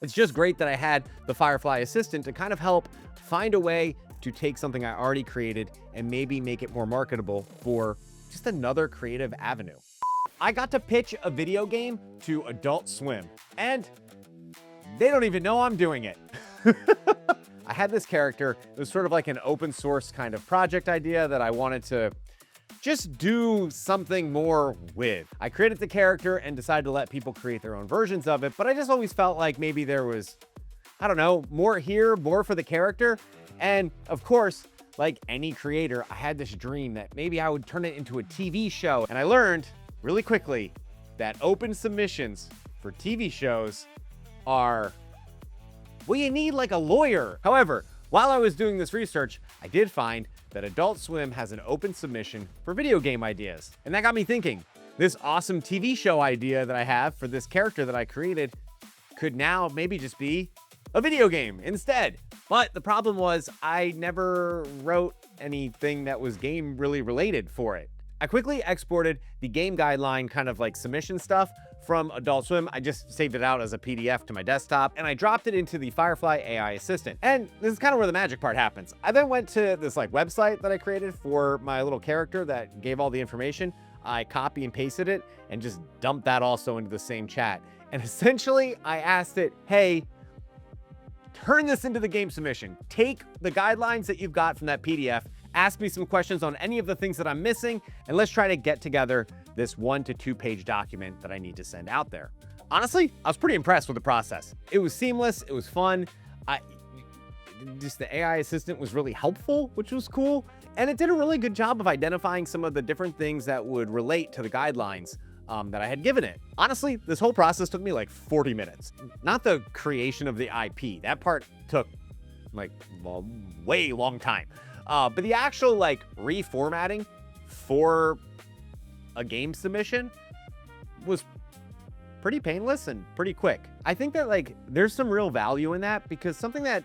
It's just great that I had the Firefly assistant to kind of help find a way to take something I already created and maybe make it more marketable for just another creative avenue. I got to pitch a video game to Adult Swim, and they don't even know I'm doing it. I had this character. It was sort of like an open source kind of project idea that I wanted to just do something more with. I created the character and decided to let people create their own versions of it, but I just always felt like maybe there was, I don't know, more here, more for the character. And of course, like any creator, I had this dream that maybe I would turn it into a TV show. And I learned really quickly that open submissions for TV shows are, well, you need like a lawyer. However, while I was doing this research, I did find that Adult Swim has an open submission for video game ideas. And that got me thinking, this awesome TV show idea that I have for this character that I created could now maybe just be a video game instead. But the problem was I never wrote anything that was game really related for it. I quickly exported the game guideline kind of like submission stuff from Adult Swim. I just saved it out as a PDF to my desktop and I dropped it into the Firefly AI assistant. And this is kind of where the magic part happens. I then went to this like website that I created for my little character that gave all the information. I copy and pasted it and just dumped that also into the same chat. And essentially I asked it, hey, turn this into the game submission. Take the guidelines that you've got from that PDF, ask me some questions on any of the things that I'm missing, and let's try to get together this 1 to 2 page document that I need to send out there. Honestly, I was pretty impressed with the process. It was seamless, it was fun. The AI assistant was really helpful, which was cool. And it did a really good job of identifying some of the different things that would relate to the guidelines that I had given it. Honestly, this whole process took me like 40 minutes. Not the creation of the IP. That part took like a way long time. But the actual like reformatting for a game submission was pretty painless and pretty quick. I think that like there's some real value in that because something that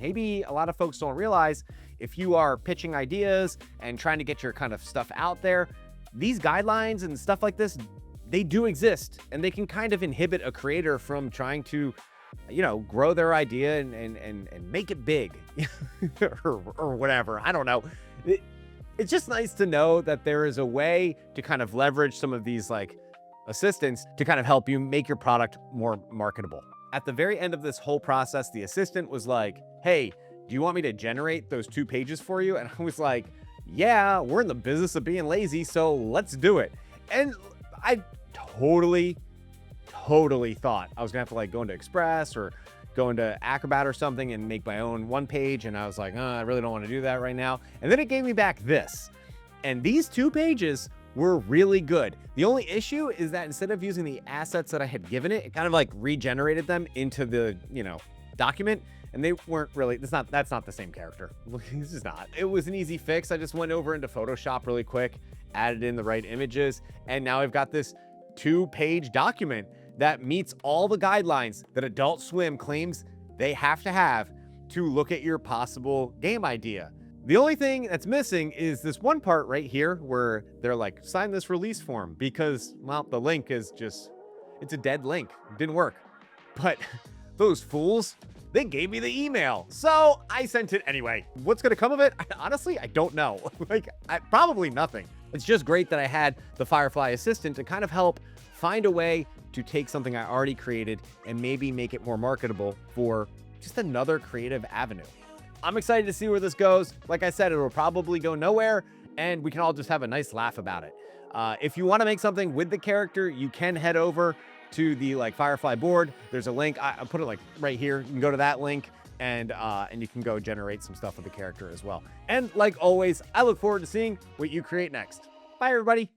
maybe a lot of folks don't realize, if you are pitching ideas and trying to get your kind of stuff out there, these guidelines and stuff like this, they do exist and they can kind of inhibit a creator from trying to, you know, grow their idea and make it big or whatever. I don't know. It's just nice to know that there is a way to kind of leverage some of these like assistants to kind of help you make your product more marketable. At the very end of this whole process, the assistant was like, hey, do you want me to generate those 2 pages for you? And I was like, yeah, we're in the business of being lazy, so let's do it. And I totally thought I was gonna have to like go into Express or go into Acrobat or something and make my own 1 page. And I was like, I really don't want to do that right now. And then it gave me back this. And these 2 pages were really good. The only issue is that instead of using the assets that I had given it, it kind of like regenerated them into the, you know, document. And they weren't really, that's not the same character. This is not. It was an easy fix. I just went over into Photoshop really quick, added in the right images, and now I've got this 2-page document that meets all the guidelines that Adult Swim claims they have to have to look at your possible game idea. The only thing that's missing is this one part right here where they're like, sign this release form, because, well, the link is just, it's a dead link. It didn't work. But those fools, they gave me the email. So I sent it anyway. What's gonna come of it? Honestly, I don't know. Probably nothing. It's just great that I had the Firefly assistant to kind of help find a way to take something I already created and maybe make it more marketable for just another creative avenue. I'm excited to see where this goes. Like I said, it will probably go nowhere and we can all just have a nice laugh about it. If you want to make something with the character, you can head over to the like Firefly board. There's a link. I put it like right here. You can go to that link and you can go generate some stuff with the character as well. And like always, I look forward to seeing what you create next. Bye, everybody.